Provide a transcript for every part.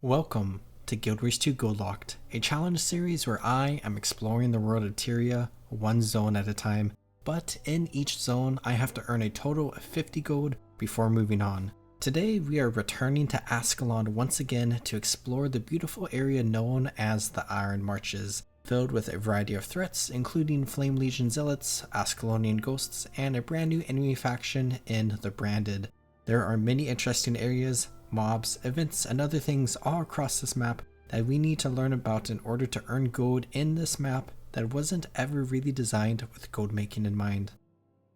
Welcome to Guild Wars 2 Goldlocked, a challenge series where I am exploring the world of Tyria, one zone at a time, but in each zone I have to earn a total of 50 gold before moving on. Today we are returning to Ascalon once again to explore the beautiful area known as the Iron Marches, filled with a variety of threats including Flame Legion Zealots, Ascalonian Ghosts, and a brand new enemy faction in the Branded. There are many interesting areas, mobs, events, and other things all across this map that we need to learn about in order to earn gold in this map that wasn't ever really designed with gold making in mind.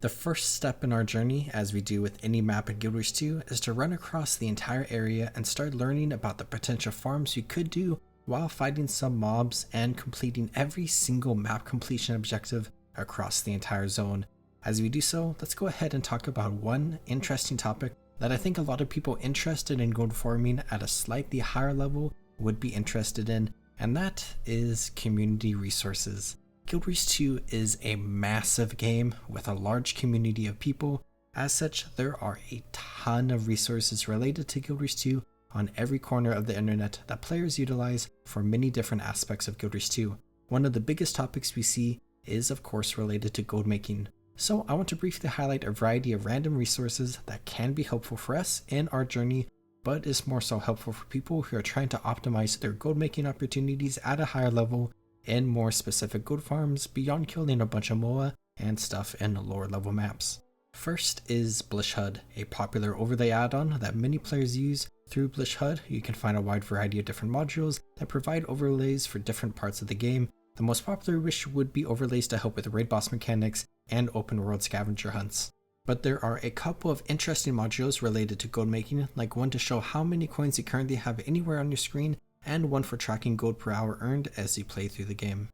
The first step in our journey, as we do with any map in Guild Wars 2, is to run across the entire area and start learning about the potential farms you could do while fighting some mobs and completing every single map completion objective across the entire zone. As we do so, let's go ahead and talk about one interesting topic that I think a lot of people interested in gold farming at a slightly higher level would be interested in, and that is community resources. Guild Wars 2 is a massive game with a large community of people. As such, there are a ton of resources related to Guild Wars 2 on every corner of the internet that players utilize for many different aspects of Guild Wars 2. One of the biggest topics we see is of course related to gold making. So I want to briefly highlight a variety of random resources that can be helpful for us in our journey, but is more so helpful for people who are trying to optimize their gold making opportunities at a higher level in more specific gold farms beyond killing a bunch of MOA and stuff in lower level maps. First is Blish HUD, a popular overlay add-on that many players use. Through Blish HUD, you can find a wide variety of different modules that provide overlays for different parts of the game. The most popular wish would be overlays to help with raid boss mechanics and open world scavenger hunts. But there are a couple of interesting modules related to gold making, like one to show how many coins you currently have anywhere on your screen, and one for tracking gold per hour earned as you play through the game.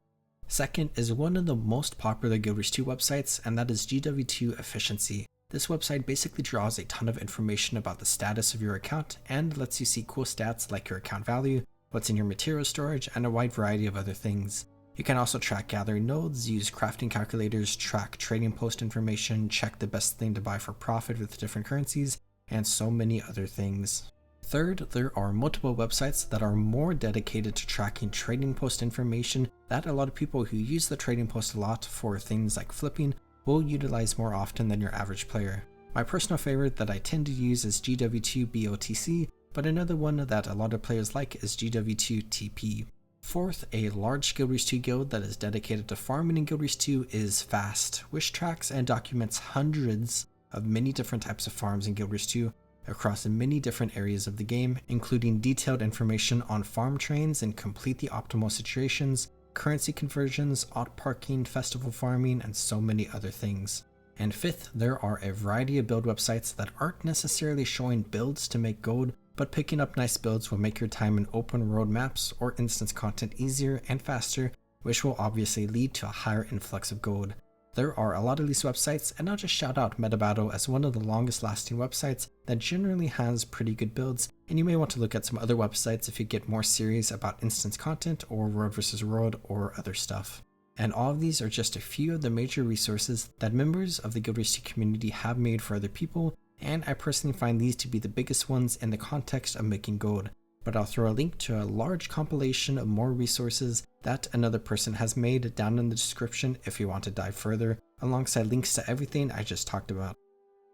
Second is one of the most popular Guild Wars 2 websites, and that is GW2 Efficiency. This website basically draws a ton of information about the status of your account and lets you see cool stats like your account value, what's in your material storage, and a wide variety of other things. You can also track gathering nodes, use crafting calculators, track trading post information, check the best thing to buy for profit with different currencies, and so many other things. Third, there are multiple websites that are more dedicated to tracking trading post information that a lot of people who use the trading post a lot for things like flipping will utilize more often than your average player. My personal favorite that I tend to use is GW2BOTC, but another one that a lot of players like is GW2TP. Fourth, a large Guild Wars 2 guild that is dedicated to farming in Guild Wars 2 is Fast, which tracks and documents hundreds of many different types of farms in Guild Wars 2 across many different areas of the game, including detailed information on farm trains in completely optimal situations, currency conversions, auto parking, festival farming, and so many other things. And fifth, there are a variety of build websites that aren't necessarily showing builds to make gold, but picking up nice builds will make your time in open world maps or instance content easier and faster, which will obviously lead to a higher influx of gold. There are a lot of these websites, and I'll just shout out MetaBattle as one of the longest lasting websites that generally has pretty good builds, and you may want to look at some other websites if you get more serious about instance content or world versus world or other stuff. And all of these are just a few of the major resources that members of the Guild Wars 2 community have made for other people, and I personally find these to be the biggest ones in the context of making gold. But I'll throw a link to a large compilation of more resources that another person has made down in the description if you want to dive further, alongside links to everything I just talked about.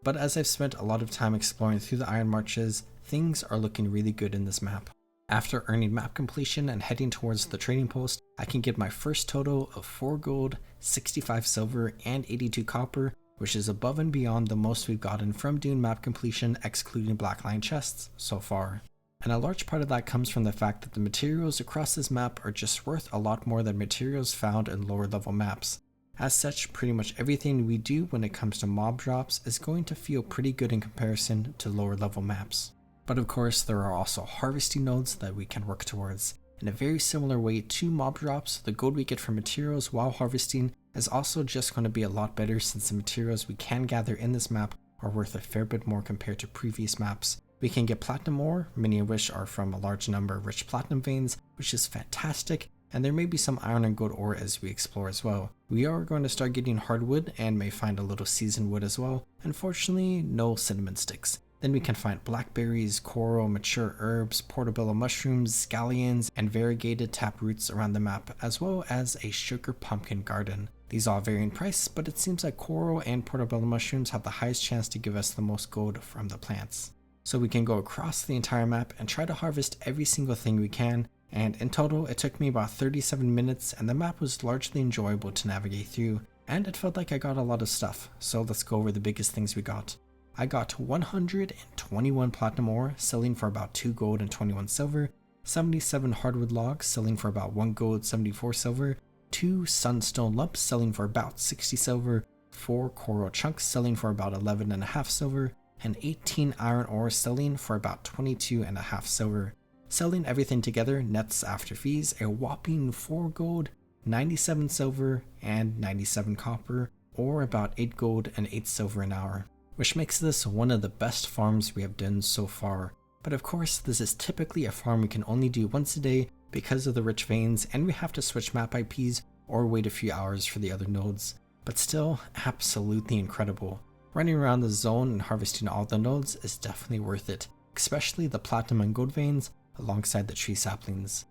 But as I've spent a lot of time exploring through the Iron Marches, things are looking really good in this map. After earning map completion and heading towards the trading post, I can get my first total of 4 gold, 65 silver, and 82 copper, which is above and beyond the most we've gotten from doing map completion excluding blackline chests so far. And a large part of that comes from the fact that the materials across this map are just worth a lot more than materials found in lower level maps. As such, pretty much everything we do when it comes to mob drops is going to feel pretty good in comparison to lower level maps. But of course, there are also harvesting nodes that we can work towards. In a very similar way to mob drops, the gold we get from materials while harvesting is also just going to be a lot better since the materials we can gather in this map are worth a fair bit more compared to previous maps. We can get platinum ore, many of which are from a large number of rich platinum veins, which is fantastic, and there may be some iron and gold ore as we explore as well. We are going to start getting hardwood and may find a little seasoned wood as well. Unfortunately, no cinnamon sticks. Then we can find blackberries, coral, mature herbs, portobello mushrooms, scallions, and variegated taproots around the map, as well as a sugar pumpkin garden. These all vary in price, but it seems like coral and portobello mushrooms have the highest chance to give us the most gold from the plants. So we can go across the entire map and try to harvest every single thing we can, and in total it took me about 37 minutes and the map was largely enjoyable to navigate through, and it felt like I got a lot of stuff, so let's go over the biggest things we got. I got 121 platinum ore, selling for about 2 gold and 21 silver, 77 hardwood logs, selling for about 1 gold, 74 silver, 2 sunstone lumps, selling for about 60 silver, 4 coral chunks, selling for about 11.5 silver, and 18 iron ore, selling for about 22.5 silver. Selling everything together nets after fees a whopping 4 gold, 97 silver, and 97 copper, or about 8 gold and 8 silver an hour, which makes this one of the best farms we have done so far. But of course, this is typically a farm we can only do once a day because of the rich veins, and we have to switch map IPs or wait a few hours for the other nodes. But still, absolutely incredible. Running around the zone and harvesting all the nodes is definitely worth it, especially the platinum and gold veins alongside the tree saplings.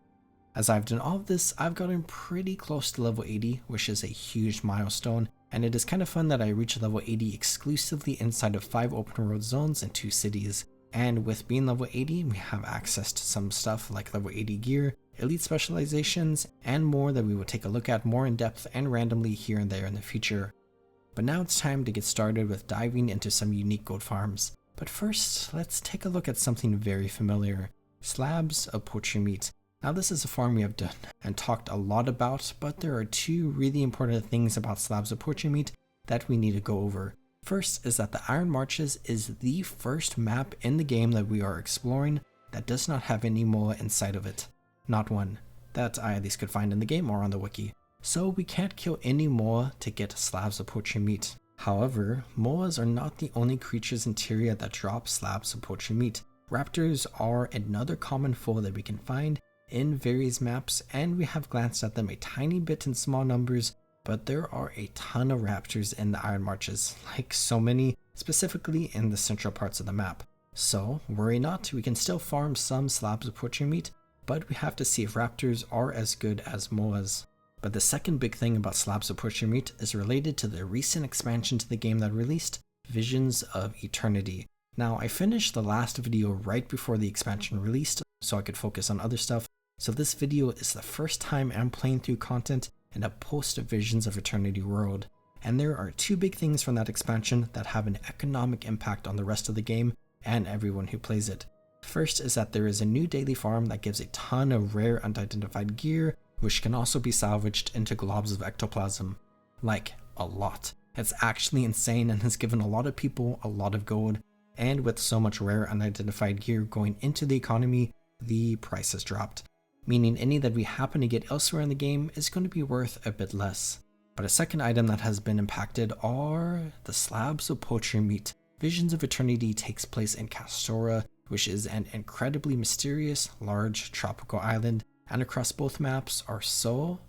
As I've done all of this, I've gotten pretty close to level 80, which is a huge milestone, and it is kind of fun that I reached level 80 exclusively inside of 5 open world zones and 2 cities. And with being level 80, we have access to some stuff like level 80 gear, elite specializations, and more that we will take a look at more in depth and randomly here and there in the future. But now it's time to get started with diving into some unique gold farms. But first, let's take a look at something very familiar: slabs of poultry meat. Now this is a farm we have done and talked a lot about, but there are 2 really important things about slabs of poultry meat that we need to go over. First is that the Iron Marches is the first map in the game that we are exploring that does not have any moa inside of it. Not one, that I at least could find in the game or on the wiki. So we can't kill any moa to get slabs of poultry meat. However, moas are not the only creatures in Tyria that drop slabs of poultry meat. Raptors are another common foe that we can find in various maps, and we have glanced at them a tiny bit in small numbers, but there are a ton of raptors in the Iron Marches, like so many, specifically in the central parts of the map. So worry not, we can still farm some slabs of poultry meat, but we have to see if raptors are as good as moas. But the second big thing about slabs of poultry meat is related to the recent expansion to the game that released, Visions of Eternity. Now I finished the last video right before the expansion released, so I could focus on other stuff. So this video is the first time I'm playing through content in a post-Visions of Eternity world, and there are 2 big things from that expansion that have an economic impact on the rest of the game and everyone who plays it. First is that there is a new daily farm that gives a ton of rare unidentified gear, which can also be salvaged into globs of ectoplasm. Like, a lot. It's actually insane and has given a lot of people a lot of gold, and with so much rare unidentified gear going into the economy, the price has dropped, meaning any that we happen to get elsewhere in the game is going to be worth a bit less. But a second item that has been impacted are the slabs of poultry meat. Visions of Eternity takes place in Castora, which is an incredibly mysterious, large tropical island, and across both maps are so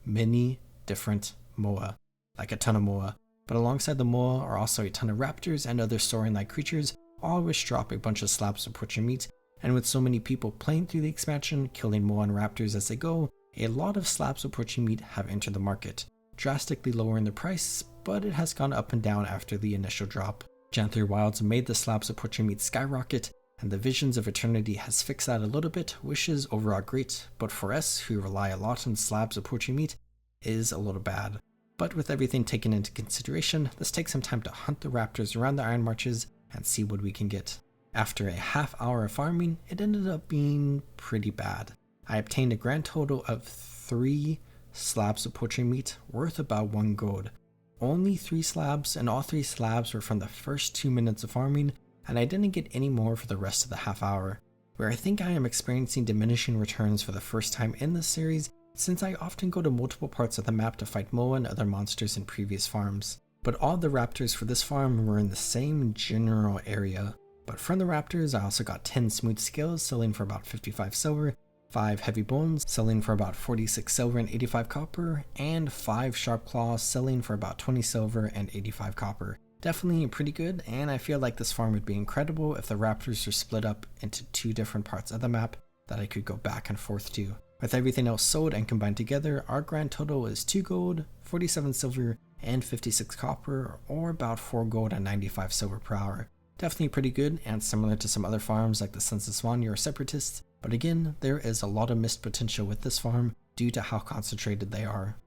many different moa, like a ton of moa. But alongside the moa are also a ton of raptors and other saurian-like creatures, all which drop a bunch of slabs of poultry meat. And with so many people playing through the expansion, killing moa and raptors as they go, a lot of slabs of poultry meat have entered the market, drastically lowering the price, but it has gone up and down after the initial drop. Gen 3 Wilds made the slabs of poultry meat skyrocket, and the Visions of Eternity has fixed that a little bit, which is overall great, but for us who rely a lot on slabs of poultry meat, is a little bad. But with everything taken into consideration, let's take some time to hunt the raptors around the Iron Marches and see what we can get. After a half hour of farming, it ended up being pretty bad. I obtained a grand total of 3 slabs of poultry meat worth about 1 gold. Only 3 slabs, and all 3 slabs were from the first 2 minutes of farming, and I didn't get any more for the rest of the half hour, where I think I am experiencing diminishing returns for the first time in this series, since I often go to multiple parts of the map to fight moa and other monsters in previous farms. But all the raptors for this farm were in the same general area. But from the raptors, I also got 10 smooth scales selling for about 55 silver, 5 heavy bones selling for about 46 silver and 85 copper, and 5 sharp claws selling for about 20 silver and 85 copper. Definitely pretty good, and I feel like this farm would be incredible if the raptors were split up into two different parts of the map that I could go back and forth to. With everything else sold and combined together, our grand total is 2 gold, 47 silver, and 56 copper, or about 4 gold and 95 silver per hour. Definitely pretty good and similar to some other farms like the Sons of Svanir or Separatists, but again, there is a lot of missed potential with this farm due to how concentrated they are.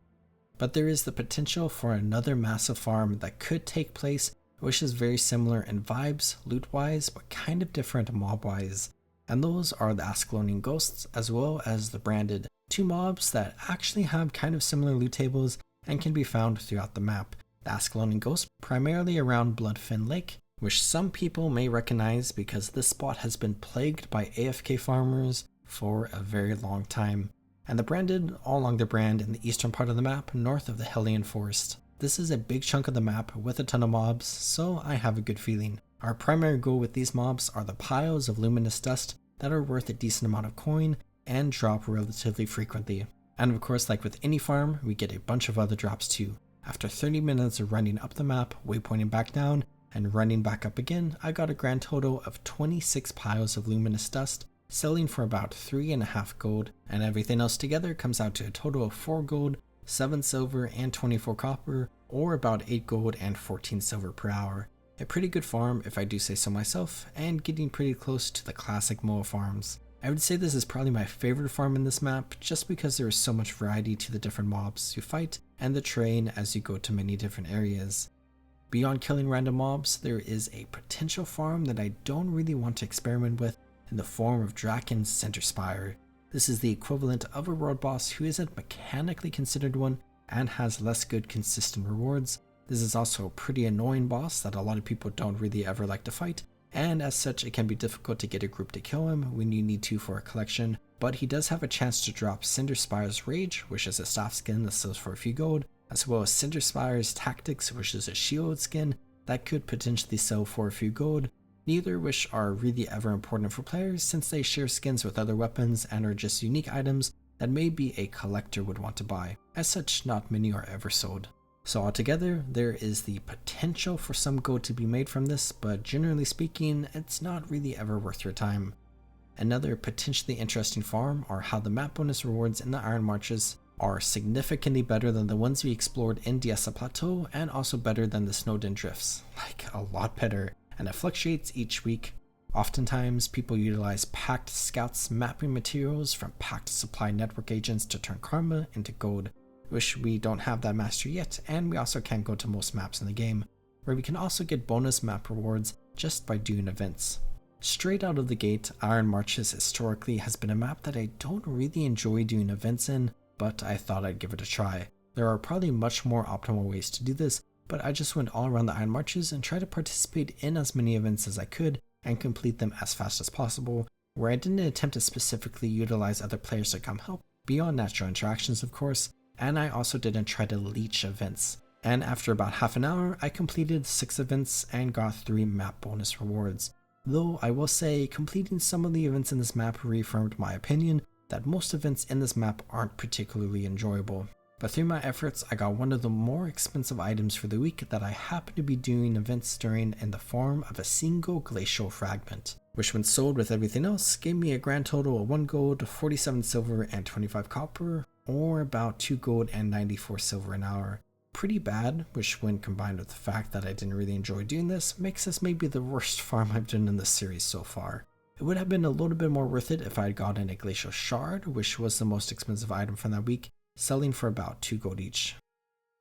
But there is the potential for another massive farm that could take place, which is very similar in vibes, loot-wise, but kind of different mob-wise. And those are the Ascalonian Ghosts, as well as the Branded, two mobs that actually have kind of similar loot tables and can be found throughout the map. The Ascalonian Ghosts primarily around Bloodfin Lake, which some people may recognize because this spot has been plagued by AFK farmers for a very long time. And the Branded all along the Brand in the eastern part of the map, north of the Hellion Forest. This is a big chunk of the map with a ton of mobs, so I have a good feeling. Our primary goal with these mobs are the piles of luminous dust that are worth a decent amount of coin and drop relatively frequently. And of course, like with any farm, we get a bunch of other drops too. After 30 minutes of running up the map, waypointing back down, and running back up again, I got a grand total of 26 piles of luminous dust, selling for about 3.5 gold, and everything else together comes out to a total of 4 gold, 7 silver, and 24 copper, or about 8 gold and 14 silver per hour. A pretty good farm if I do say so myself, and getting pretty close to the classic MOA farms. I would say this is probably my favorite farm in this map, just because there is so much variety to the different mobs you fight, and the terrain as you go to many different areas. Beyond killing random mobs, there is a potential farm that I don't really want to experiment with, in the form of Draken's Center Spire. This is the equivalent of a world boss who isn't mechanically considered one and has less good consistent rewards. This is also a pretty annoying boss that a lot of people don't really ever like to fight, and as such it can be difficult to get a group to kill him when you need to for a collection, but he does have a chance to drop Cinder Spire's Rage, which is a staff skin that sells for a few gold, as well as Cinder Spire's Tactics, which is a shield skin that could potentially sell for a few gold, neither which are really ever important for players since they share skins with other weapons and are just unique items that maybe a collector would want to buy. As such, not many are ever sold. So altogether, there is the potential for some gold to be made from this, but generally speaking, it's not really ever worth your time. Another potentially interesting farm are how the map bonus rewards in the Iron Marches are significantly better than the ones we explored in Diessa Plateau, and also better than the Snowden Drifts, like a lot better, and it fluctuates each week. Oftentimes, people utilize Pact Scouts mapping materials from Pact Supply Network agents to turn Karma into gold, which we don't have that mastery yet, and we also can't go to most maps in the game, where we can also get bonus map rewards just by doing events. Straight out of the gate, Iron Marches historically has been a map that I don't really enjoy doing events in, but I thought I'd give it a try. There are probably much more optimal ways to do this, but I just went all around the Iron Marches and tried to participate in as many events as I could and complete them as fast as possible, where I didn't attempt to specifically utilize other players to come help, beyond natural interactions of course, and I also didn't try to leech events. And after about half an hour, I completed 6 events and got 3 map bonus rewards. Though I will say, completing some of the events in this map reaffirmed my opinion that most events in this map aren't particularly enjoyable. But through my efforts, I got one of the more expensive items for the week that I happened to be doing events during in the form of a single glacial fragment, which when sold with everything else gave me a grand total of 1 gold, 47 silver, and 25 copper, or about 2 gold and 94 silver an hour. Pretty bad, which when combined with the fact that I didn't really enjoy doing this, makes this maybe the worst farm I've done in this series so far. It would have been a little bit more worth it if I had gotten a glacial shard, which was the most expensive item from that week, selling for about 2 gold each.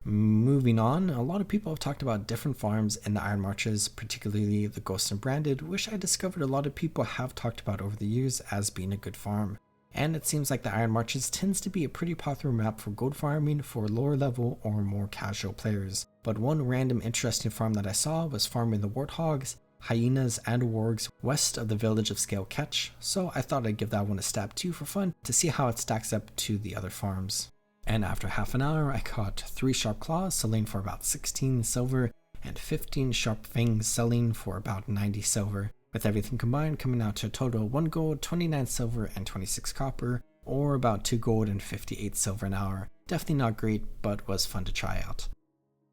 Moving on, a lot of people have talked about different farms in the Iron Marches, particularly the Ghost and Branded, which I discovered a lot of people have talked about over the years as being a good farm. And it seems like the Iron Marches tends to be a pretty popular map for gold farming for lower level or more casual players. But one random interesting farm that I saw was farming the Warthogs, Hyenas, and Wargs west of the village of Scale Catch, so I thought I'd give that one a stab too for fun to see how it stacks up to the other farms. And after half an hour, I caught 3 Sharp Claws selling for about 16 silver and 15 Sharp Fangs selling for about 90 silver, with everything combined coming out to a total of 1 gold, 29 silver, and 26 copper, or about 2 gold and 58 silver an hour. Definitely not great, but was fun to try out.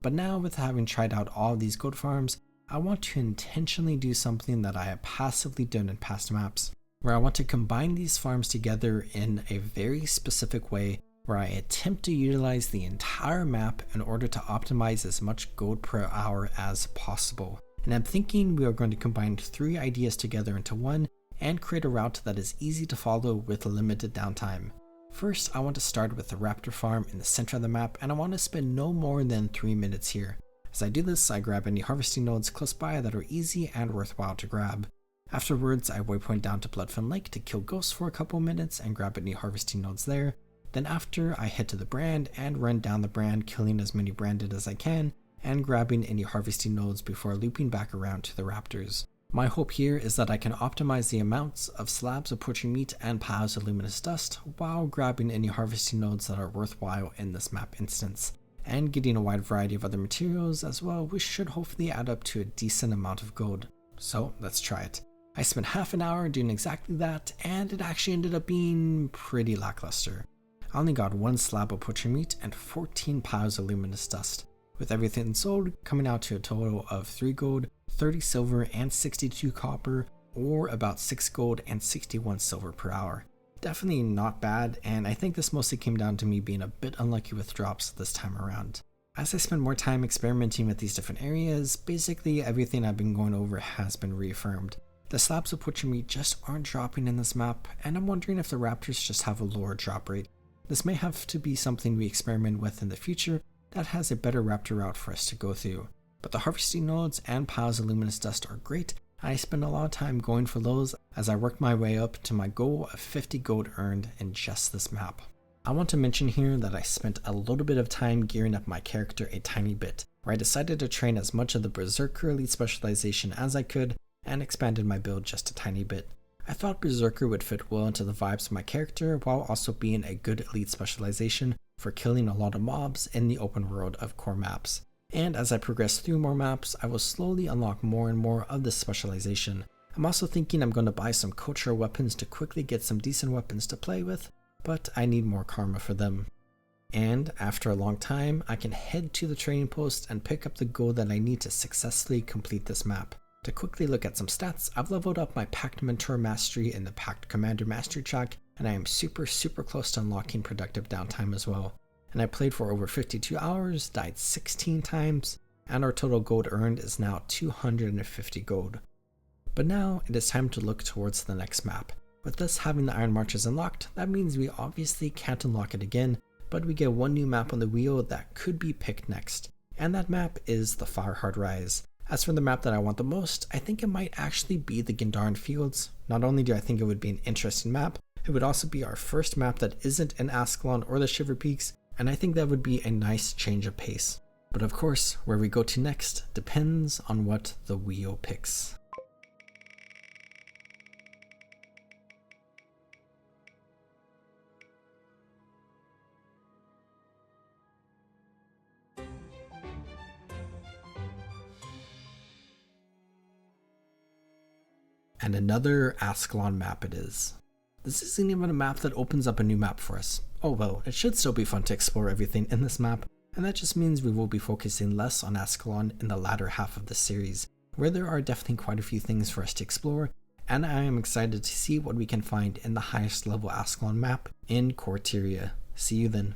But now, with having tried out all of these gold farms, I want to intentionally do something that I have passively done in past maps, where I want to combine these farms together in a very specific way where I attempt to utilize the entire map in order to optimize as much gold per hour as possible. And I'm thinking we are going to combine 3 ideas together into one and create a route that is easy to follow with limited downtime. First, I want to start with the raptor farm in the center of the map, and I want to spend no more than 3 minutes here. As I do this, I grab any harvesting nodes close by that are easy and worthwhile to grab. Afterwards, I waypoint down to Bloodfen Lake to kill ghosts for a couple minutes and grab any harvesting nodes there. Then after, I head to the brand and run down the brand, killing as many branded as I can and grabbing any harvesting nodes before looping back around to the raptors. My hope here is that I can optimize the amounts of slabs of poaching meat and piles of luminous dust while grabbing any harvesting nodes that are worthwhile in this map instance, and getting a wide variety of other materials as well, which should hopefully add up to a decent amount of gold. So let's try it. I spent half an hour doing exactly that, and it actually ended up being pretty lackluster. I only got 1 slab of poaching meat and 14 piles of luminous dust, with everything sold coming out to a total of 3 gold, 30 silver, and 62 copper, or about 6 gold and 61 silver per hour. Definitely not bad, and I think this mostly came down to me being a bit unlucky with drops this time around. As I spend more time experimenting with these different areas, basically everything I've been going over has been reaffirmed. The slabs of poaching meat just aren't dropping in this map, and I'm wondering if the raptors just have a lower drop rate. This may have to be something we experiment with in the future that has a better raptor route for us to go through. But the harvesting nodes and piles of luminous dust are great, and I spend a lot of time going for those as I work my way up to my goal of 50 gold earned in just this map. I want to mention here that I spent a little bit of time gearing up my character a tiny bit, where I decided to train as much of the Berserker elite specialization as I could and expanded my build just a tiny bit. I thought Berserker would fit well into the vibes of my character while also being a good elite specialization for killing a lot of mobs in the open world of core maps. And as I progress through more maps, I will slowly unlock more and more of this specialization. I'm also thinking I'm going to buy some culture weapons to quickly get some decent weapons to play with, but I need more karma for them. And after a long time, I can head to the training post and pick up the gold that I need to successfully complete this map. To quickly look at some stats, I've leveled up my Pact Mentor Mastery in the Pact Commander Mastery track, and I am super close to unlocking productive downtime as well. And I played for over 52 hours, died 16 times, and our total gold earned is now 250 gold. But now it is time to look towards the next map. With us having the Iron Marches unlocked, that means we obviously can't unlock it again, but we get one new map on the wheel that could be picked next, and that map is the Fireheart Rise. As for the map that I want the most, I think it might actually be the Gandharan Fields. Not only do I think it would be an interesting map, it would also be our first map that isn't in Ascalon or the Shiver Peaks, and I think that would be a nice change of pace. But of course, where we go to next depends on what the wheel picks. And another Ascalon map it is. This isn't even a map that opens up a new map for us. Oh well, it should still be fun to explore everything in this map, and that just means we will be focusing less on Ascalon in the latter half of the series, where there are definitely quite a few things for us to explore, and I am excited to see what we can find in the highest level Ascalon map in Core Tyria. See you then.